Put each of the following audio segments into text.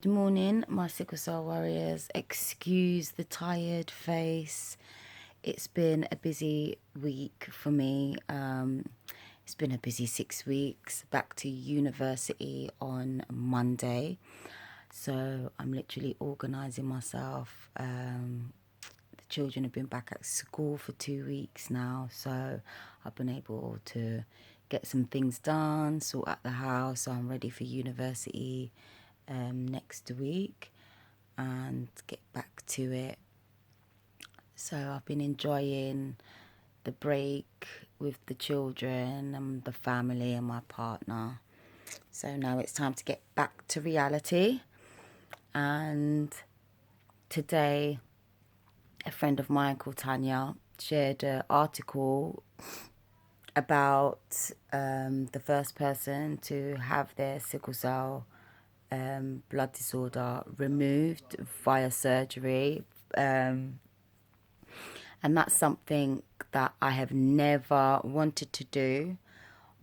Good morning, my sickle cell warriors. Excuse the tired face. It's been a busy week for me. It's been a busy 6 weeks. Back to university on Monday. So I'm literally organising myself. The children have been back at school for 2 weeks now. So I've been able to get some things done, sort out the house. So I'm ready for university next week and get back to it. So I've been enjoying the break with the children and the family and my partner. So now it's time to get back to reality. And today, a friend of mine called Tanya shared an article about the first person to have their sickle cell blood disorder removed via surgery. And that's something that I have never wanted to do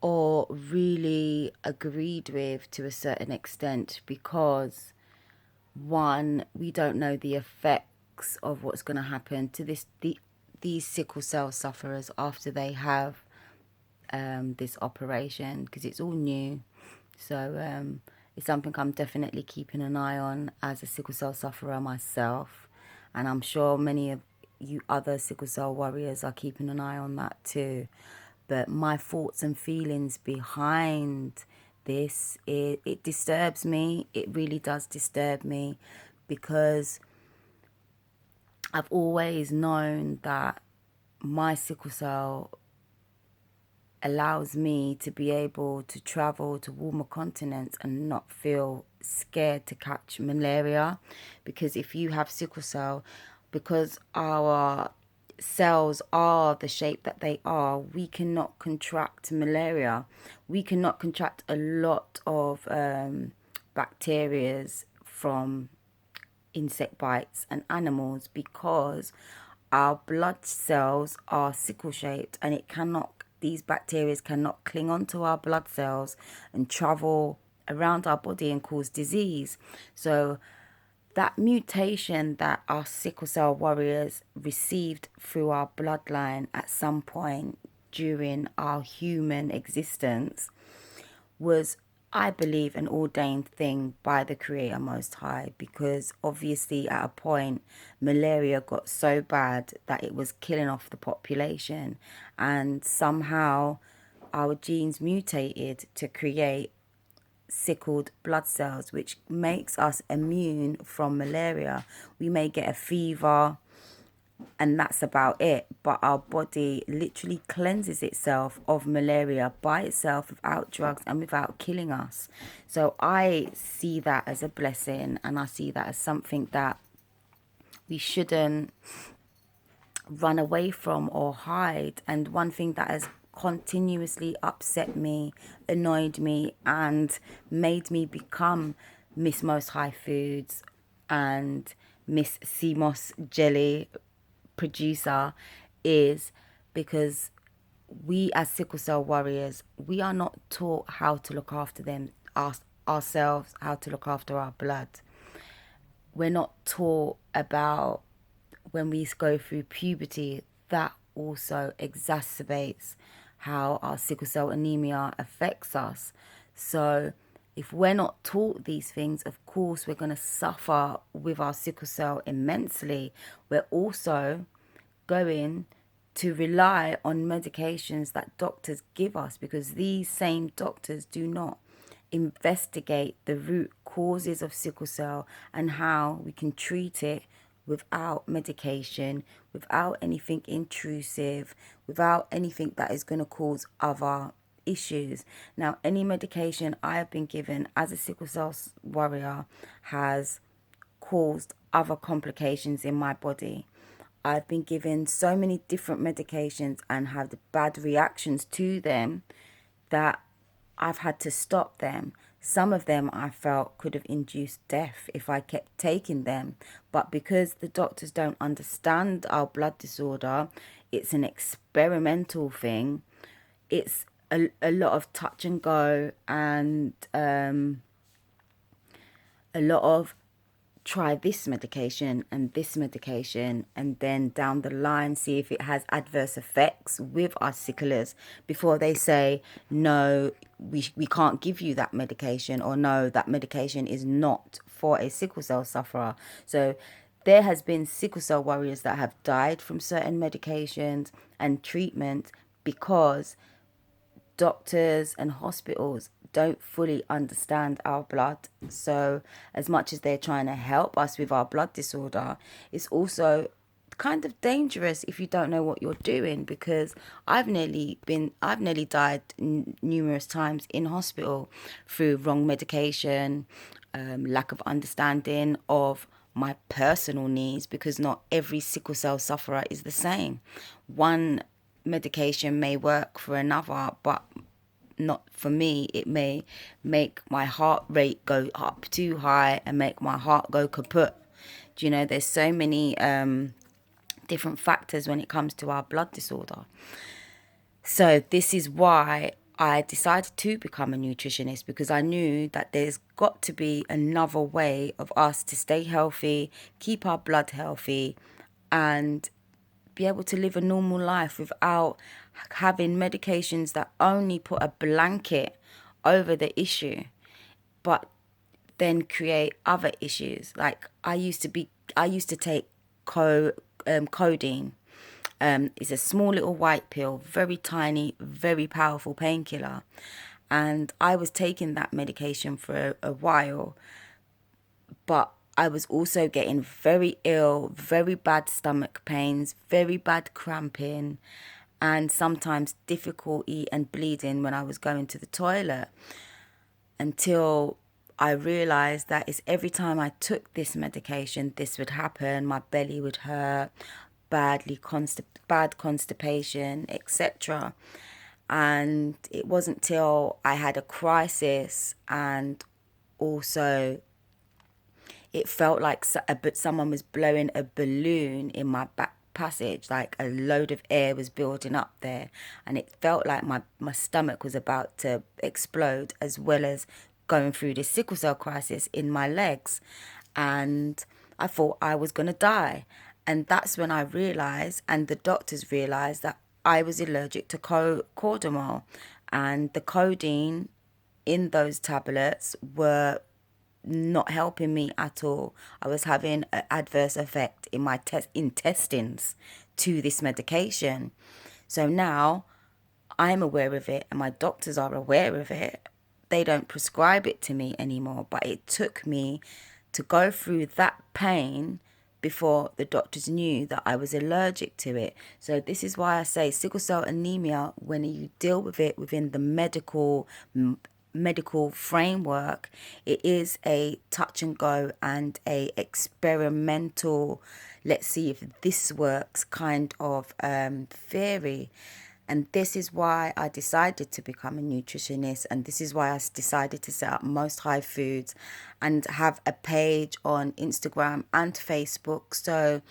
or really agreed with to a certain extent because, one, we don't know the effects of what's going to happen to these sickle cell sufferers after they have this operation, because it's all new. So it's something I'm definitely keeping an eye on as a sickle cell sufferer myself. And I'm sure many of you other sickle cell warriors are keeping an eye on that too. But my thoughts and feelings behind this, it disturbs me. It really does disturb me because I've always known that my sickle cell allows me to be able to travel to warmer continents and not feel scared to catch malaria. Because if you have sickle cell, because our cells are the shape that they are, we cannot contract malaria. We cannot contract a lot of bacterias from insect bites and animals because our blood cells are sickle shaped, and these bacteria cannot cling onto our blood cells and travel around our body and cause disease. So that mutation that our sickle cell warriors received through our bloodline at some point during our human existence was, I believe, an ordained thing by the Creator Most High, because obviously at a point malaria got so bad that it was killing off the population, and somehow our genes mutated to create sickled blood cells, which makes us immune from malaria. We may get a fever, and that's about it, but our body literally cleanses itself of malaria by itself without drugs and without killing us. So I see that as a blessing, and I see that as something that we shouldn't run away from or hide. And one thing that has continuously upset me, annoyed me, and made me become Miss Most High Foods and Miss CMOS Jelly producer is because we as sickle cell warriors, we are not taught how to look after ourselves, how to look after our blood. We're not taught about when we go through puberty. That also exacerbates how our sickle cell anemia affects us. So if we're not taught these things, of course we're going to suffer with our sickle cell immensely. We're also going to rely on medications that doctors give us, because these same doctors do not investigate the root causes of sickle cell and how we can treat it without medication, without anything intrusive, without anything that is going to cause other issues. Now, any medication I have been given as a sickle cell warrior has caused other complications in my body. I've been given so many different medications and had bad reactions to them that I've had to stop them. Some of them I felt could have induced death if I kept taking them. But because the doctors don't understand our blood disorder, it's an experimental thing. It's a lot of touch and go and a a lot of try this medication and this medication, and then down the line see if it has adverse effects with our sicklers before they say no, we can't give you that medication, or no, that medication is not for a sickle cell sufferer. So there has been sickle cell warriors that have died from certain medications and treatment because doctors and hospitals don't fully understand our blood. So as much as they're trying to help us with our blood disorder, it's also kind of dangerous if you don't know what you're doing, because I've nearly died numerous times in hospital through wrong medication, lack of understanding of my personal needs, because not every sickle cell sufferer is the same. One medication may work for another, but not for me. It may make my heart rate go up too high and make my heart go kaput. Do you know, there's so many different factors when it comes to our blood disorder. So this is why I decided to become a nutritionist, because I knew that there's got to be another way of us to stay healthy, keep our blood healthy, and be able to live a normal life without having medications that only put a blanket over the issue, but then create other issues. Like I used to take codeine. It's a small little white pill, very tiny, very powerful painkiller. And I was taking that medication for a while, but I was also getting very ill, very bad stomach pains, very bad cramping, and sometimes difficulty and bleeding when I was going to the toilet, until I realized that it's every time I took this medication, this would happen. My belly would hurt, bad constipation, etc. And it wasn't till I had a crisis, and also it felt like someone was blowing a balloon in my back passage, like a load of air was building up there, and it felt like my stomach was about to explode, as well as going through this sickle cell crisis in my legs. And I thought I was going to die. And that's when I realized, and the doctors realized, that I was allergic to cordamol, and the codeine in those tablets were not helping me at all. I was having an adverse effect in my intestines to this medication. So now I'm aware of it, and my doctors are aware of it. They don't prescribe it to me anymore, but it took me to go through that pain before the doctors knew that I was allergic to it. So this is why I say sickle cell anemia, when you deal with it within the medical framework, it is a touch and go and a experimental, let's see if this works kind of theory. And this is why I decided to become a nutritionist, and this is why I decided to set up Most High Foods and have a page on Instagram and Facebook. So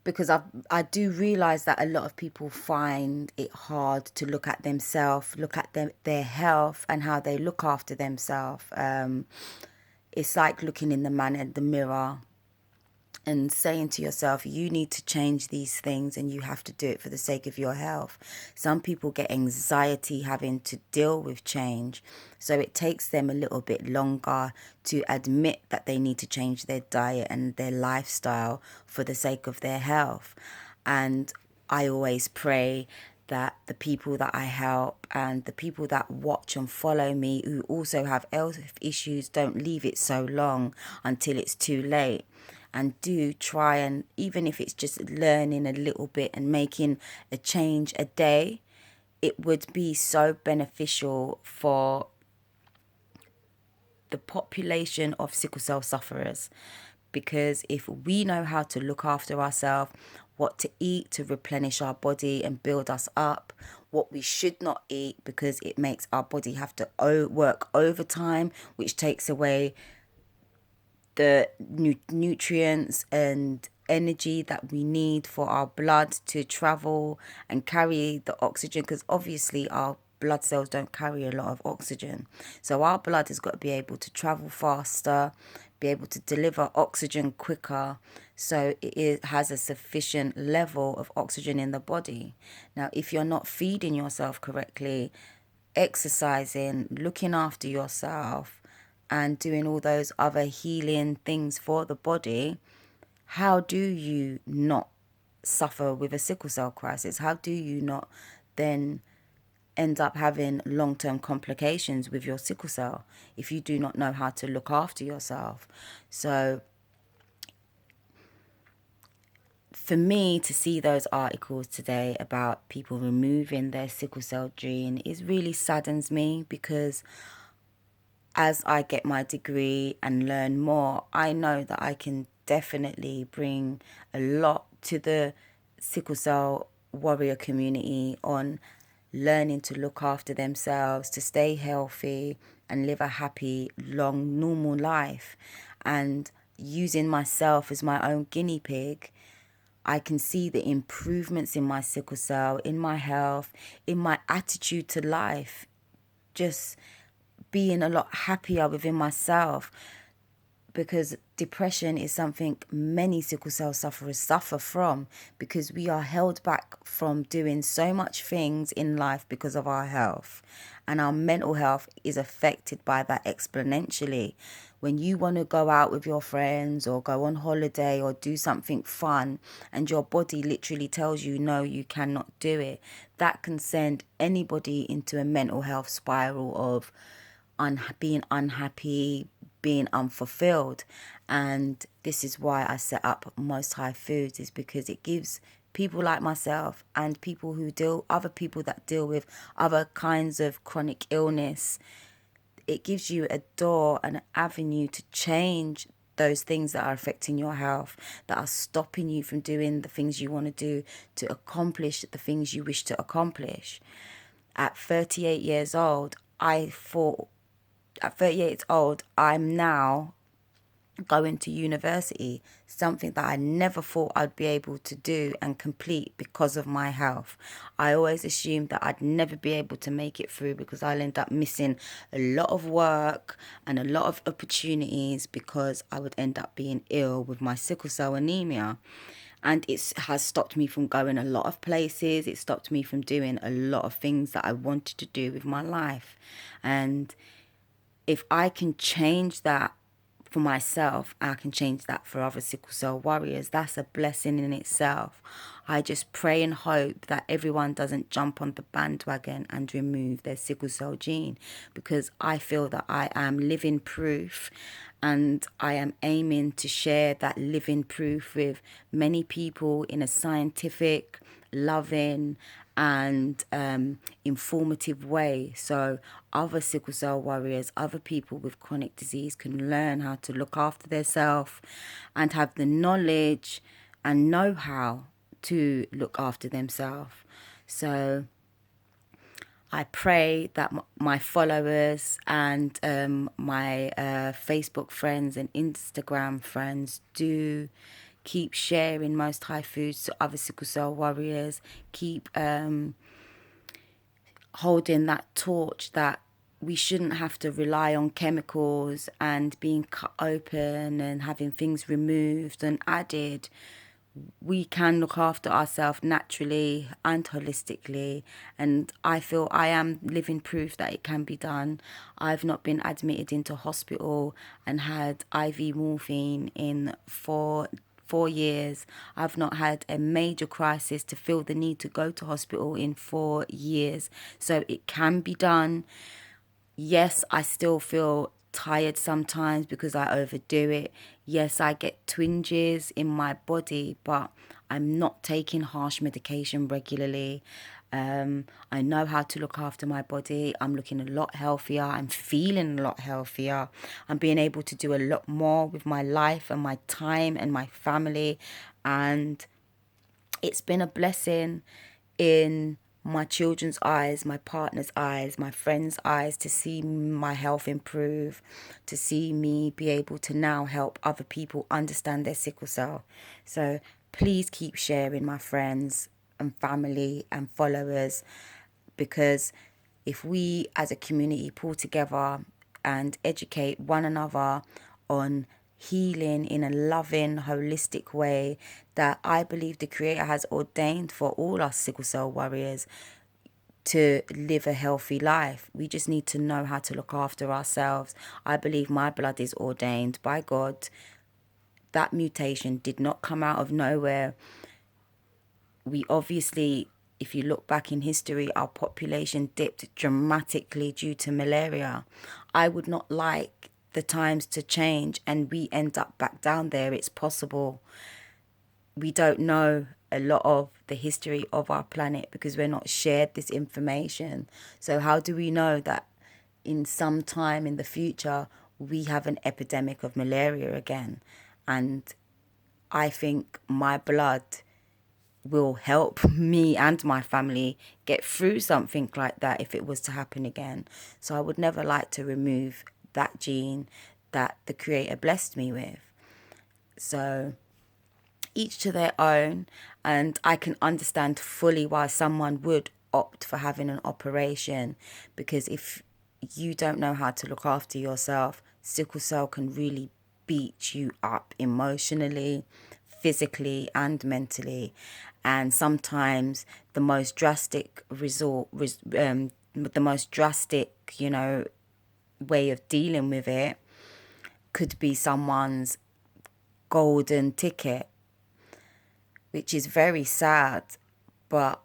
because I do realize that a lot of people find it hard to look at themselves, look at their health and how they look after themselves. It's like looking in the mirror and saying to yourself, you need to change these things, and you have to do it for the sake of your health. Some people get anxiety having to deal with change, so it takes them a little bit longer to admit that they need to change their diet and their lifestyle for the sake of their health. And I always pray that the people that I help and the people that watch and follow me who also have health issues don't leave it so long until it's too late, and do try, and even if it's just learning a little bit and making a change a day, it would be so beneficial for the population of sickle cell sufferers. Because if we know how to look after ourselves, what to eat to replenish our body and build us up, what we should not eat because it makes our body have to work overtime, which takes away the nutrients and energy that we need for our blood to travel and carry the oxygen, because obviously our blood cells don't carry a lot of oxygen. So our blood has got to be able to travel faster, be able to deliver oxygen quicker, so it has a sufficient level of oxygen in the body. Now, if you're not feeding yourself correctly, exercising, looking after yourself, and doing all those other healing things for the body, how do you not suffer with a sickle cell crisis? How do you not then end up having long-term complications with your sickle cell if you do not know how to look after yourself? So for me to see those articles today about people removing their sickle cell gene, it really saddens me, because as I get my degree and learn more, I know that I can definitely bring a lot to the sickle cell warrior community on learning to look after themselves, to stay healthy and live a happy, long, normal life. And using myself as my own guinea pig, I can see the improvements in my sickle cell, in my health, in my attitude to life, just being a lot happier within myself, because depression is something many sickle cell sufferers suffer from, because we are held back from doing so much things in life because of our health, and our mental health is affected by that exponentially. When you want to go out with your friends or go on holiday or do something fun and your body literally tells you no, you cannot do it, that can send anybody into a mental health spiral of being unhappy, being unfulfilled. And this is why I set up Most High Foods, is because it gives people like myself and people who other people that deal with other kinds of chronic illness, it gives you a door, an avenue to change those things that are affecting your health, that are stopping you from doing the things you want to do, to accomplish the things you wish to accomplish. At 38 years old, I'm now going to university, something that I never thought I'd be able to do and complete because of my health. I always assumed that I'd never be able to make it through because I'll end up missing a lot of work and a lot of opportunities because I would end up being ill with my sickle cell anemia. And it has stopped me from going a lot of places. It stopped me from doing a lot of things that I wanted to do with my life. And if I can change that for myself, I can change that for other sickle cell warriors. That's a blessing in itself. I just pray and hope that everyone doesn't jump on the bandwagon and remove their sickle cell gene, because I feel that I am living proof, and I am aiming to share that living proof with many people in a scientific, loving and informative way, so other sickle cell warriors, other people with chronic disease can learn how to look after themselves and have the knowledge and know-how to look after themselves. So I pray that my followers and my Facebook friends and Instagram friends do keep sharing Most High Foods to other sickle cell warriors. Keep holding that torch that we shouldn't have to rely on chemicals and being cut open and having things removed and added. We can look after ourselves naturally and holistically, and I feel I am living proof that it can be done. I've not been admitted into hospital and had IV morphine in 4 years. I've not had a major crisis to feel the need to go to hospital in 4 years. So it can be done. Yes, I still feel tired sometimes because I overdo it. Yes, I get twinges in my body, but I'm not taking harsh medication regularly. I know how to look after my body. I'm looking a lot healthier. I'm feeling a lot healthier. I'm being able to do a lot more with my life and my time and my family. And it's been a blessing in my children's eyes, my partner's eyes, my friends' eyes, to see my health improve, to see me be able to now help other people understand their sickle cell. So please keep sharing, my friends and family and followers, because if we as a community pull together and educate one another on healing in a loving, holistic way that I believe the Creator has ordained for all us sickle cell warriors to live a healthy life. We just need to know how to look after ourselves. I believe my blood is ordained by God. That mutation did not come out of nowhere. We obviously, if you look back in history, our population dipped dramatically due to malaria. I would not like the times to change and we end up back down there. It's possible. We don't know a lot of the history of our planet because we're not shared this information. So how do we know that in some time in the future we have an epidemic of malaria again? And I think my blood will help me and my family get through something like that if it was to happen again. So I would never like to remove that gene that the Creator blessed me with. So each to their own, and I can understand fully why someone would opt for having an operation, because if you don't know how to look after yourself, sickle cell can really beat you up emotionally, physically and mentally. And sometimes the most drastic the most drastic, way of dealing with it could be someone's golden ticket, which is very sad, but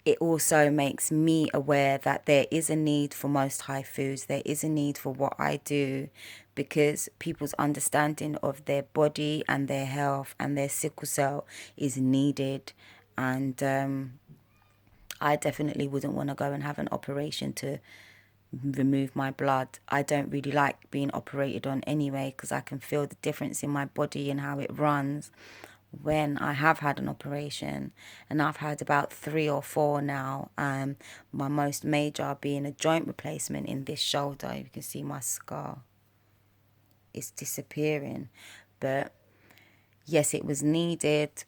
it also makes me aware that there is a need for Most High foods. There is a need for what I do, because people's understanding of their body and their health and their sickle cell is needed. And I definitely wouldn't want to go and have an operation to remove my blood. I don't really like being operated on anyway, because I can feel the difference in my body and how it runs when I have had an operation. And I've had about 3 or 4 now. My most major being a joint replacement in this shoulder. You can see my scar. It's disappearing. But yes, it was needed.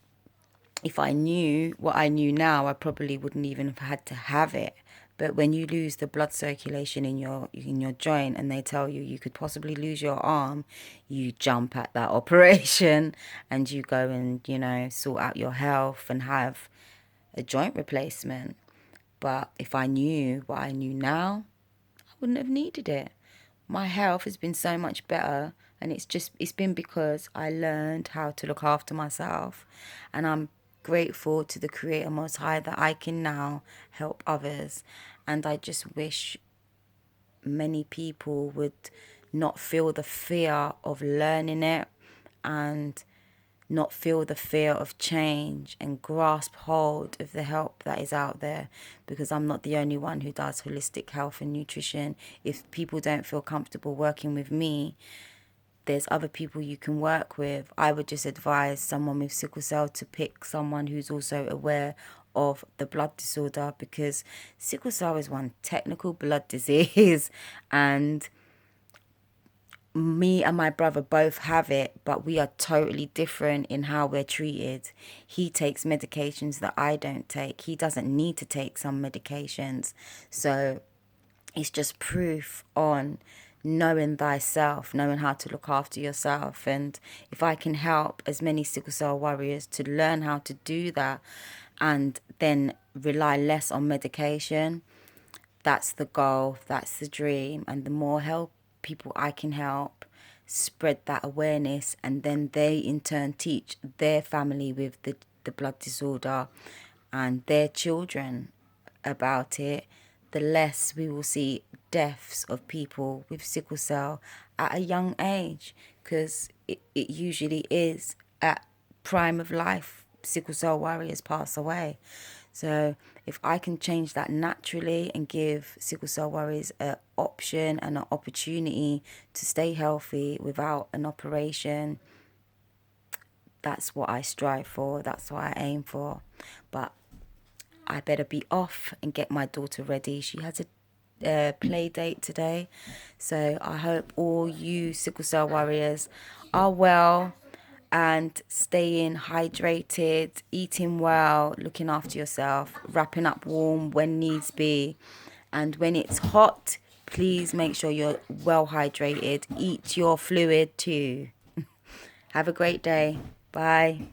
If I knew what I knew now, I probably wouldn't even have had to have it. But when you lose the blood circulation in your joint and they tell you you could possibly lose your arm, you jump at that operation and you go and, sort out your health and have a joint replacement. But if I knew what I knew now, I wouldn't have needed it. My health has been so much better, and it's been because I learned how to look after myself, and I'm grateful to the Creator Most High that I can now help others. And I just wish many people would not feel the fear of learning it, and not feel the fear of change, and grasp hold of the help that is out there, because I'm not the only one who does holistic health and nutrition. If people don't feel comfortable working with me, there's other people you can work with. I would just advise someone with sickle cell to pick someone who's also aware of the blood disorder, because sickle cell is one technical blood disease and me and my brother both have it, but we are totally different in how we're treated. He takes medications that I don't take. He doesn't need to take some medications. So it's just proof on knowing thyself, knowing how to look after yourself. And if I can help as many sickle cell warriors to learn how to do that and then rely less on medication, that's the goal, that's the dream. And the more help people I can help spread that awareness, and then they in turn teach their family with the blood disorder and their children about it, the less we will see deaths of people with sickle cell at a young age, because it usually is at prime of life sickle cell warriors pass away. So if I can change that naturally and give sickle cell warriors an option and an opportunity to stay healthy without an operation, that's what I strive for. That's what I aim for. But I better be off and get my daughter ready. She has a play date today. So I hope all you sickle cell warriors are well and staying hydrated, eating well, looking after yourself, wrapping up warm when needs be, And when it's hot, please make sure you're well hydrated. Eat your fluid too. Have a great day. Bye.